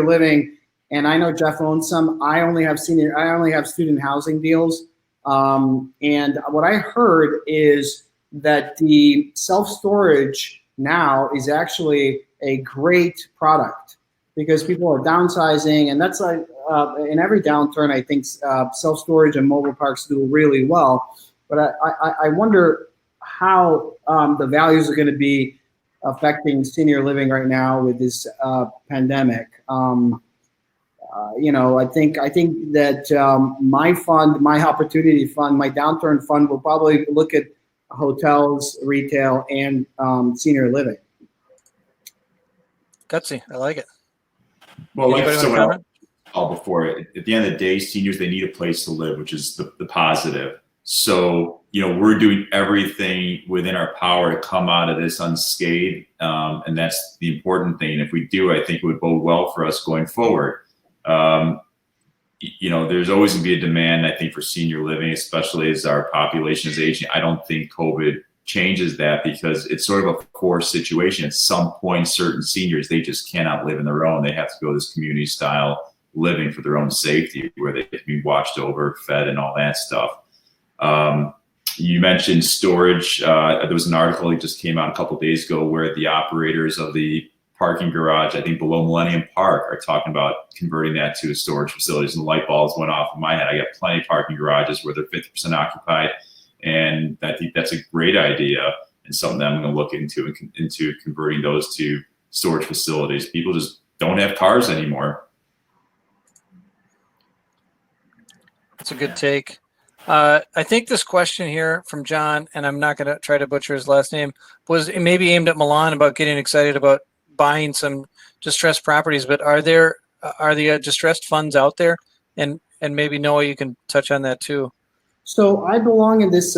living, and I know Jeff owns some. I only have student housing deals. And what I heard is that the self-storage now is actually a great product because people are downsizing, and that's like in every downturn, I think self-storage and mobile parks do really well. But I wonder how the values are going to be affecting senior living right now with this pandemic. I think that my fund, my opportunity fund, my downturn fund will probably look at hotels, retail, and senior living. Gutsy. I like it. Well, like Anybody want to someone else comment? before, at the end of the day, seniors, they need a place to live, which is the positive. So, we're doing everything within our power to come out of this unscathed. And that's the important thing. If we do, I think it would bode well for us going forward. There's always going to be a demand, I think, for senior living, especially as our population is aging. I don't think COVID changes that, because it's sort of a forced situation. At some point, certain seniors, they just cannot live on their own. They have to go to this community style living for their own safety, where they can be watched over, fed, and all that stuff. You mentioned storage. There was an article that just came out a couple of days ago where the operators of the parking garage, I think below Millennium Park, are talking about converting that to storage facilities. And the light bulbs went off in my head. I got plenty of parking garages where they're 50% occupied, and I think that's a great idea and something that I'm going to look into converting those to storage facilities. People just don't have cars anymore. That's a good take. I think this question here from John, and I'm not going to try to butcher his last name, was maybe aimed at Milan about getting excited about buying some distressed properties. But are the distressed funds out there? And maybe Noah, you can touch on that too. So I belong in this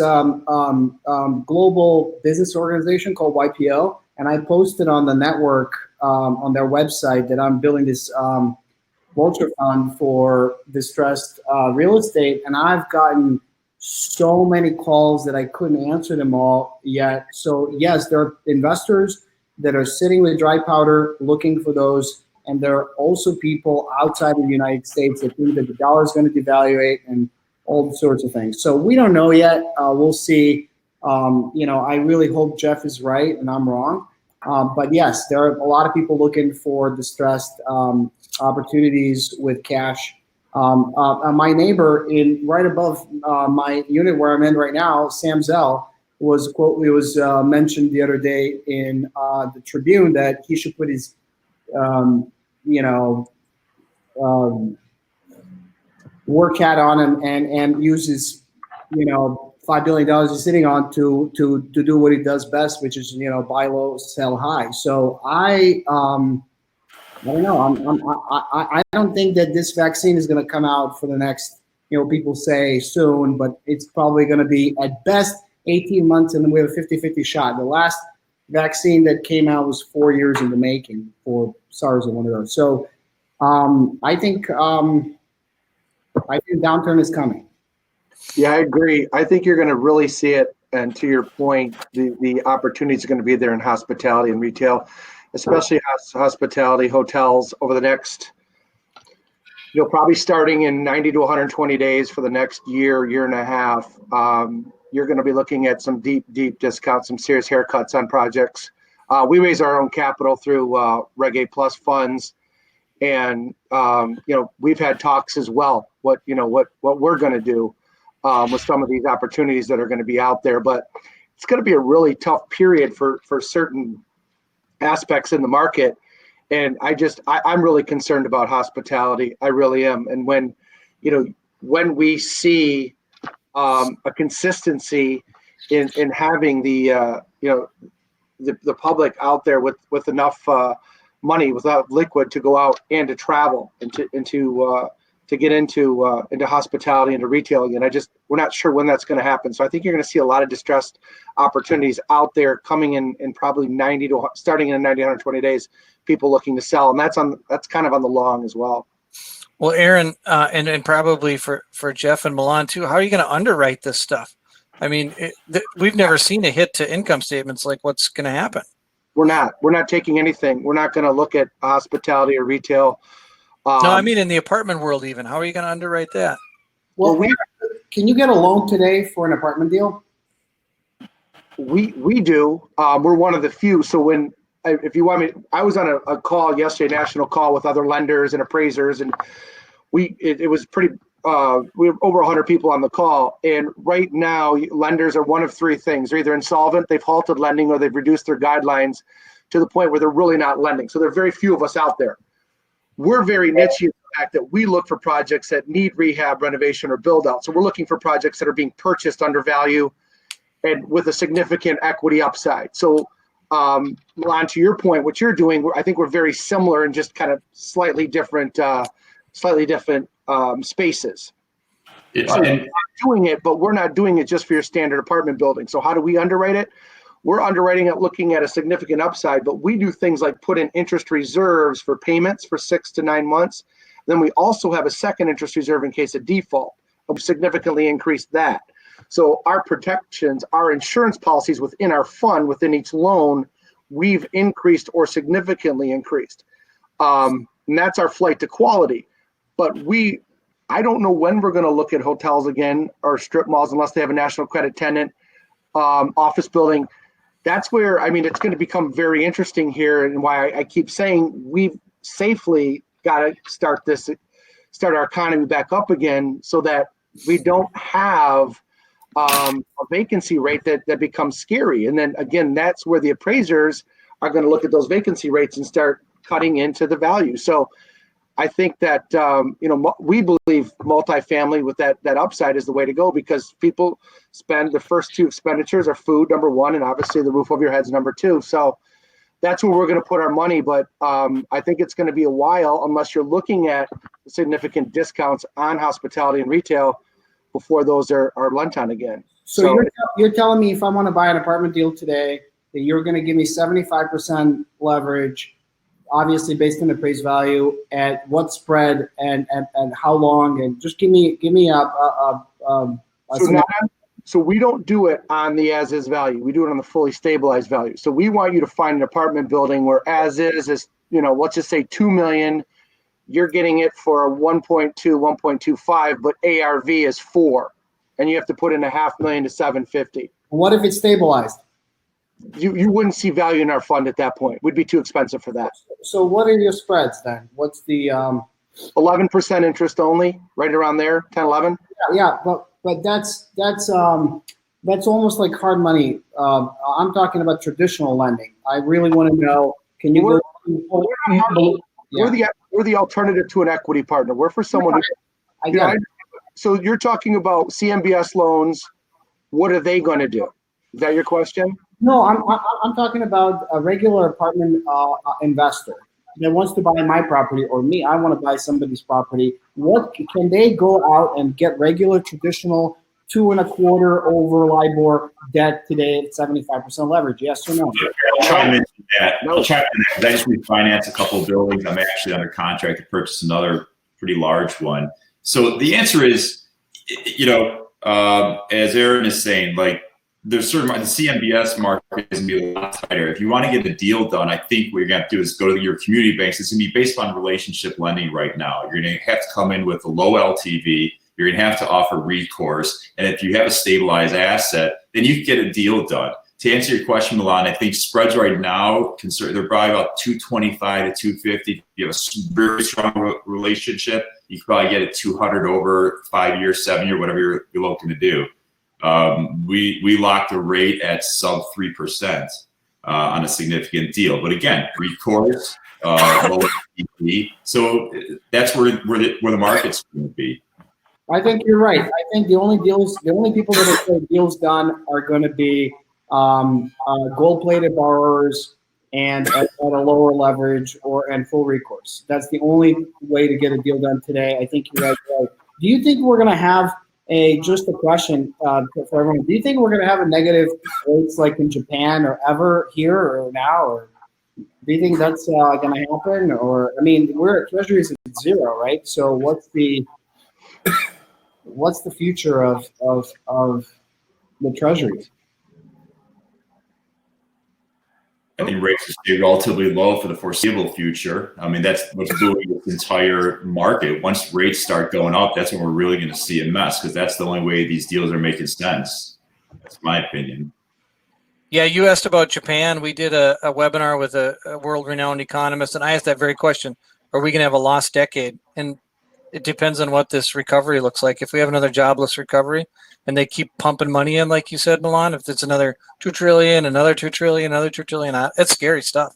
global business organization called YPO, and I posted on the network on their website that I'm building this vulture fund for distressed real estate, and I've gotten so many calls that I couldn't answer them all yet. So yes, there are investors that are sitting with dry powder looking for those, and there are also people outside of the United States that think that the dollar is going to devaluate and all sorts of things. So we don't know yet. We'll see. I really hope Jeff is right and I'm wrong. But yes, there are a lot of people looking for distressed opportunities with cash. My neighbor right above my unit where I'm in right now, Sam Zell, was mentioned the other day in the Tribune that he should put his work hat on and use his $5 billion he's sitting on to do what he does best, which is buy low, sell high. So I don't know. I don't think that this vaccine is going to come out for the next, people say soon, but it's probably going to be at best 18 months, and then we have a 50-50 shot. The last vaccine that came out was 4 years in the making for SARS and one of those. So I think downturn is coming. Yeah, I agree. I think you're going to really see it. And to your point, the opportunities are going to be there in hospitality and retail, especially hospitality, hotels over the next, probably starting in 90 to 120 days for the next year and a half. You're going to be looking at some deep discounts, some serious haircuts on projects. We raise our own capital through Reg A Plus funds. And, we've had talks as well, what we're going to do with some of these opportunities that are going to be out there. But it's going to be a really tough period for certain aspects in the market. And I'm really concerned about hospitality. I really am. And when we see a consistency in having the public out there with enough money, without liquid to go out and to travel and to get into hospitality and to retail again. We're not sure when that's going to happen. So I think you're going to see a lot of distressed opportunities out there coming in probably starting in 90, 120 days, people looking to sell. And that's kind of on the long as well. Well, Aaron, and probably for Jeff and Milan too, how are you going to underwrite this stuff? I mean, we've never seen a hit to income statements like what's going to happen. We're not taking anything. We're not going to look at hospitality or retail. No, I mean in the apartment world even. How are you going to underwrite that? Well, can you get a loan today for an apartment deal? We do. We're one of the few. So if you want me, I was on a call yesterday, national call with other lenders and appraisers, and it was pretty. We have over 100 people on the call, and right now lenders are one of three things: they're either insolvent, they've halted lending, or they've reduced their guidelines to the point where they're really not lending. So there are very few of us out there. We're very niche in the fact that we look for projects that need rehab, renovation, or build out. So we're looking for projects that are being purchased under value and with a significant equity upside. So, Milan, to your point, what you're doing, I think we're very similar in just kind of slightly different spaces. So we're doing it, but we're not doing it just for your standard apartment building. So how do we underwrite it? We're underwriting it looking at a significant upside, but we do things like put in interest reserves for payments for 6 to 9 months. Then we also have a second interest reserve in case of default. We've significantly increased that. So our protections, our insurance policies within our fund, within each loan, we've increased or significantly increased. And that's our flight to quality. But I don't know when we're going to look at hotels again or strip malls unless they have a national credit tenant, office building. That's where, I mean, it's going to become very interesting here, and why I keep saying we've safely got to start our economy back up again, so that we don't have a vacancy rate that becomes scary. And then again, that's where the appraisers are going to look at those vacancy rates and start cutting into the value. So I think that, we believe multifamily with that upside is the way to go, because people spend the first two expenditures are food, number one, and obviously the roof over your head's number two. So that's where we're going to put our money. But I think it's going to be a while, unless you're looking at significant discounts on hospitality and retail, before those are lent on again. So you're telling me if I want to buy an apartment deal today, that you're going to give me 75% leverage, obviously based on appraised value, at what spread and how long, and just give me So we don't do it on the as is value. We do it on the fully stabilized value. So we want you to find an apartment building where as is, let's just say 2 million, you're getting it for a 1.2, 1.25, but ARV is 4, and you have to put in $500,000 to 750. What if it's stabilized? You wouldn't see value in our fund at that point. We'd be too expensive for that. So what are your spreads then? What's the 11% interest only, right around there, 10, 11. Yeah, but that's almost like hard money. I'm talking about traditional lending. I really want to know. Can you We're the alternative to an equity partner. We're for someone who. So you're talking about CMBS loans. What are they going to do? Is that your question? No, I'm talking about a regular apartment investor that wants to buy my property, or me. I want to buy somebody's property. What can they go out and get regular traditional 2.25 over LIBOR debt today at 75% leverage? Yes or no? I'll chime into that. I just refinanced a couple of buildings. I'm actually under contract to purchase another pretty large one. So the answer is, as Aaron is saying, like, there's the CMBS market is going to be a lot tighter. If you want to get a deal done, I think what you're going to have to do is go to your community banks. It's going to be based on relationship lending right now. You're going to have to come in with a low LTV. You're going to have to offer recourse. And if you have a stabilized asset, then you can get a deal done. To answer your question, Milan, I think spreads right now, they're probably about 225 to 250. If you have a very strong relationship, you can probably get it 200 over 5 years, 7 year, whatever you're looking to do. We locked the rate at sub 3% on a significant deal. But again, recourse, lower LTV. So that's where the market's going to be. I think you're right. I think the only people that are getting deals done are going to be gold-plated borrowers and at a lower leverage and full recourse. That's the only way to get a deal done today. I think you're right. Do you think we're going to have just a question for everyone? Do you think we're going to have a negative rates like in Japan or ever here or now? Or do you think that's going to happen? Or, I mean, we're at Treasuries at 0, right? So what's the future of the Treasuries? I think rates will stay relatively low for the foreseeable future. I mean, that's what's doing this entire market. Once rates start going up, that's when we're really going to see a mess, because that's the only way these deals are making sense. That's my opinion. Yeah, you asked about Japan. We did a webinar with a world-renowned economist, and I asked that very question. Are we going to have a lost decade? And it depends on what this recovery looks like. If we have another jobless recovery and they keep pumping money in, like you said, Milan, if it's another 2 trillion, another 2 trillion, another 2 trillion, it's scary stuff.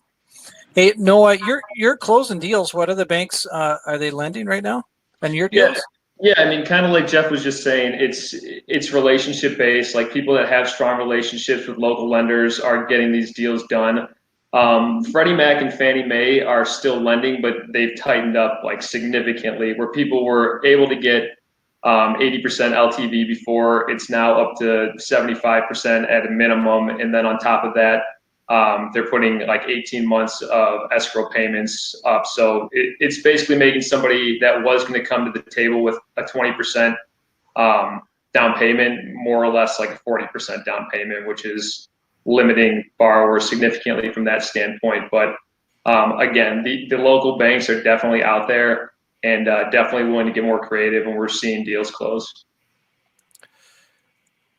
Hey, Noah, you're closing deals. What are the banks? Are they lending right now on your deals? Yeah, I mean, kind of like Jeff was just saying, it's relationship based. Like people that have strong relationships with local lenders are getting these deals done. Freddie Mac and Fannie Mae are still lending, but they've tightened up like significantly. Where people were able to get 80% LTV before, it's now up to 75% at a minimum, and then on top of that, they're putting like 18 months of escrow payments up. So it's basically making somebody that was going to come to the table with a 20% down payment, more or less like a 40% down payment, which is limiting borrowers significantly from that standpoint. But again, the local banks are definitely out there and definitely willing to get more creative, and we're seeing deals close.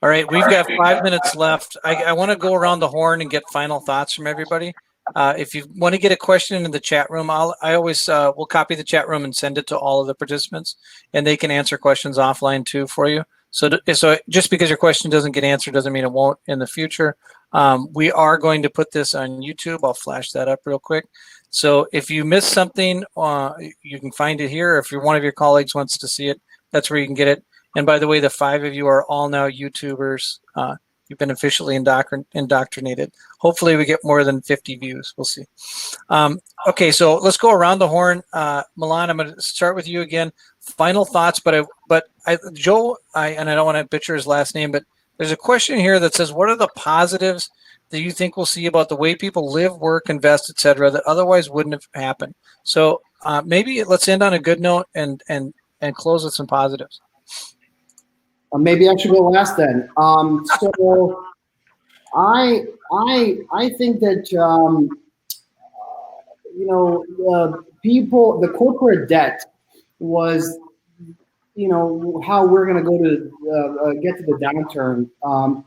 All right, we've got 5 minutes left. I want to go around the horn and get final thoughts from everybody. If you want to get a question in the chat room, I always will copy the chat room and send it to all of the participants, and they can answer questions offline too for you. So just because your question doesn't get answered doesn't mean it won't in the future. We are going to put this on YouTube. I'll flash that up real quick. So if you missed something, you can find it here. If one of your colleagues wants to see it, that's where you can get it. And by the way, the 5 of you are all now YouTubers. You've been officially indoctrinated. Hopefully we get more than 50 views. We'll see. Okay, so let's go around the horn. Milan, I'm going to start with you again. Final thoughts, Joe, and I don't want to butcher his last name, but there's a question here that says, what are the positives that you think we'll see about the way people live, work, invest, et cetera, that otherwise wouldn't have happened? So maybe let's end on a good note and close with some positives. Maybe I should go last then. So I think that the corporate debt was, how we're going to go to get to the downturn.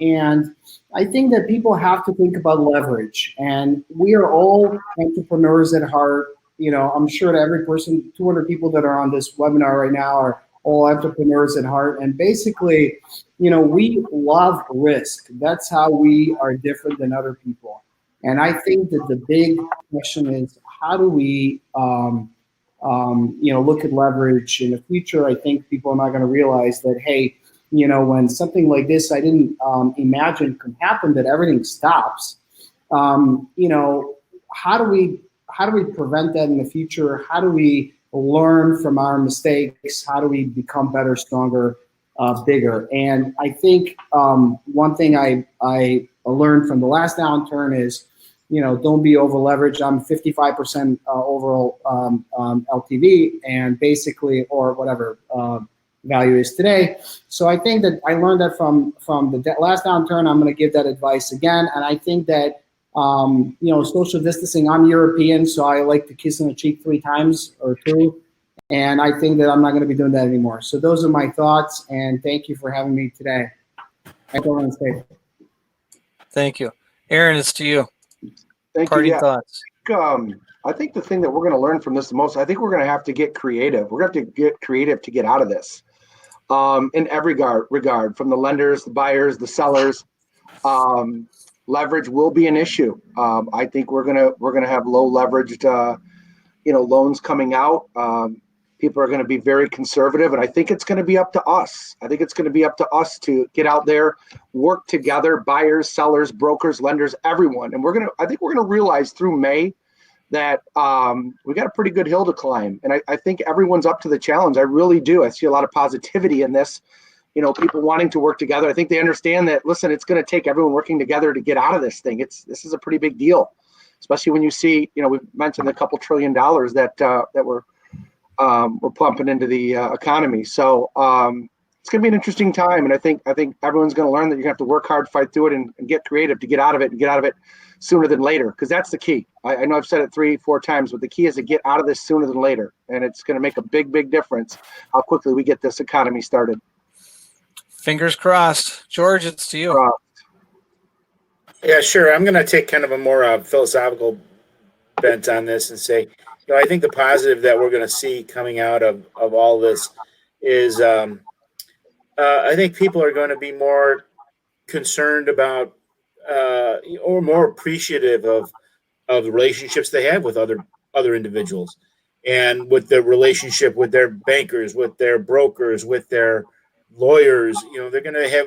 And I think that people have to think about leverage. And we are all entrepreneurs at heart. I'm sure that every person, 200 people that are on this webinar right now are all entrepreneurs at heart. And basically, we love risk. That's how we are different than other people. And I think that the big question is, how do we, look at leverage in the future? I think people are not going to realize that, hey, when something like this, I didn't imagine could happen, that everything stops. How do we prevent that in the future? How do we learn from our mistakes? How do we become better, stronger, bigger? And I think one thing I learned from the last downturn is, don't be over leveraged. I'm 55% overall LTV, and basically, or whatever value is today. So I think that I learned that from the last downturn. I'm going to give that advice again. And I think that social distancing, I'm European, so I like to kiss on the cheek 3 times or 2. And I think that I'm not going to be doing that anymore. So those are my thoughts, and thank you for having me today. Everyone stay. Thank you. Aaron, it's to you. Thank Parting you. Yeah. thoughts. I think the thing that we're going to learn from this the most, I think we're going to have to get creative. We're going to have to get creative to get out of this. In every regard, from the lenders, the buyers, the sellers. Leverage will be an issue. I think we're gonna have low leveraged loans coming out. People are going to be very conservative, and I think it's going to be up to us. I think it's going to be up to us to get out there, work together, buyers, sellers, brokers, lenders, everyone. And I think we're going to realize through May that we got a pretty good hill to climb. And I think everyone's up to the challenge. I really do. I see a lot of positivity in this. People wanting to work together. I think they understand that, listen, it's going to take everyone working together to get out of this thing. This is a pretty big deal, especially when you see, we've mentioned a couple $1 trillion that we're pumping into the economy. So it's going to be an interesting time. And I think everyone's going to learn that you're going to have to work hard, fight through it, and get creative to get out of it, and get out of it sooner than later, because that's the key. I know I've said it 3-4 times, but the key is to get out of this sooner than later. And it's going to make a big, big difference how quickly we get this economy started. Fingers crossed. George, it's to you. Yeah, sure. I'm going to take kind of a more philosophical bent on this and say, I think the positive that we're going to see coming out of all this is I think people are going to be more concerned about or more appreciative of the relationships they have with other individuals. and with the relationship with their bankers, with their brokers, with their lawyers, they're going to have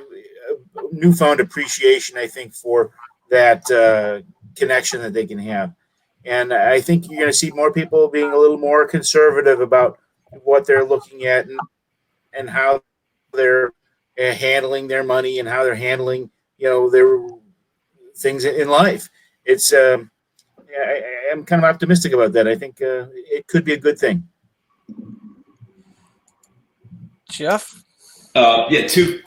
a newfound appreciation, I think, for that connection that they can have. And I think you're going to see more people being a little more conservative about what they're looking at and how they're handling their money and how they're handling, their things in life. It's I'm kind of optimistic about that. I think it could be a good thing. Jeff? Yeah, two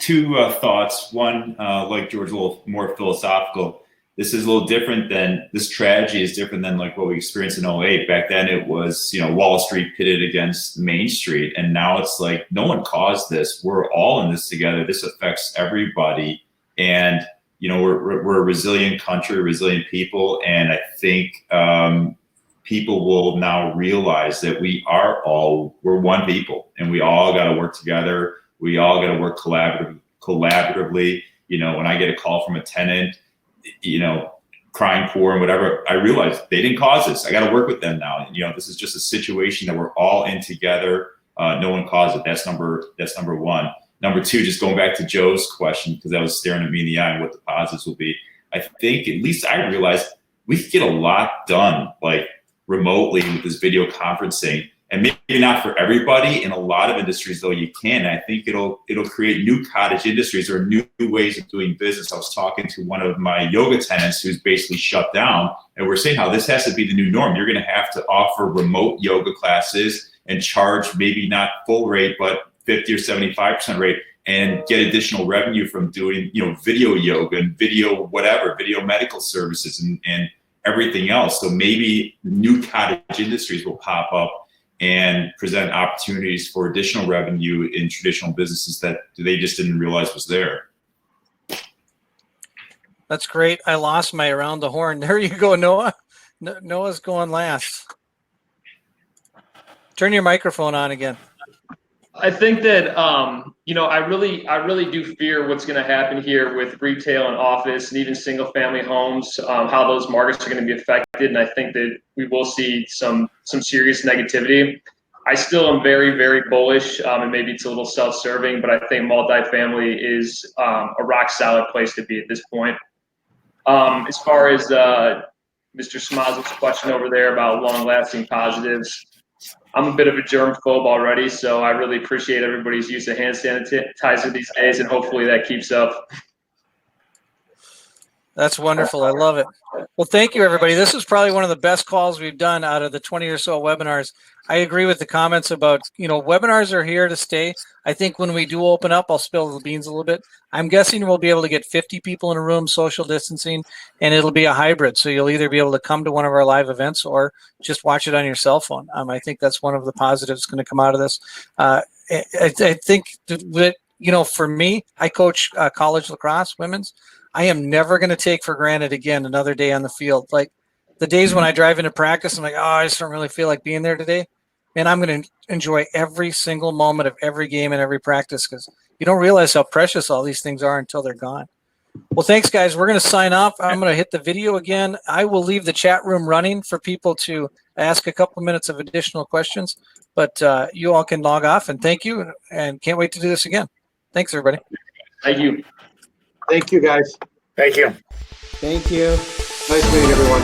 thoughts. One, like George, a little more philosophical. This is a little different than, this tragedy is different than like what we experienced in 08. Back then it was, Wall Street pitted against Main Street. And now it's like, no one caused this. We're all in this together. This affects everybody. And, we're a resilient country, resilient people. And I think people will now realize that we're one people, and we all got to work together. We all got to work collaboratively. When I get a call from a tenant, crying poor and whatever, I realize they didn't cause this. I got to work with them now. This is just a situation that we're all in together. No one caused it. That's number one. Number two, just going back to Joe's question, because that was staring at me in the eye and what the positives will be. I think, at least I realized, we could get a lot done like remotely with this video conferencing. And maybe not for everybody. In a lot of industries, though, you can. I think it'll create new cottage industries or new ways of doing business. I was talking to one of my yoga tenants who's basically shut down, and we're saying how this has to be the new norm. You're going to have to offer remote yoga classes and charge maybe not full rate, but 50 or 75% rate, and get additional revenue from doing, video yoga and video medical services and everything else. So maybe new cottage industries will pop up and present opportunities for additional revenue in traditional businesses that they just didn't realize was there. That's great. I lost my around the horn. There you go, Noah. Noah's going last. Turn your microphone on again. I think that I really do fear what's going to happen here with retail and office and even single family homes, how those markets are going to be affected, and I think that we will see some serious negativity. I still am very, very bullish, and maybe it's a little self-serving, but I think multifamily is a rock solid place to be at this point. As far as Mr. Smaz's question over there about long-lasting positives, I'm a bit of a germ phobe already, so I really appreciate everybody's use of hand sanitizer these days, and hopefully that keeps up. That's wonderful. I love it. Well, thank you, everybody. This is probably one of the best calls we've done out of the 20 or so webinars. I agree with the comments about, webinars are here to stay. I think when we do open up, I'll spill the beans a little bit. I'm guessing we'll be able to get 50 people in a room, social distancing, and it'll be a hybrid. So you'll either be able to come to one of our live events or just watch it on your cell phone. I think that's one of the positives going to come out of this. I think that, for me, I coach college lacrosse, women's. I am never going to take for granted again another day on the field. Like the days when I drive into practice, I'm like, I just don't really feel like being there today. And I'm going to enjoy every single moment of every game and every practice, because you don't realize how precious all these things are until they're gone. Well, thanks, guys. We're going to sign off. I'm going to hit the video again. I will leave the chat room running for people to ask a couple minutes of additional questions, but you all can log off, and thank you, and can't wait to do this again. Thanks, everybody. Thank you. Thank you, guys. Thank you. Thank you. Nice meeting everyone.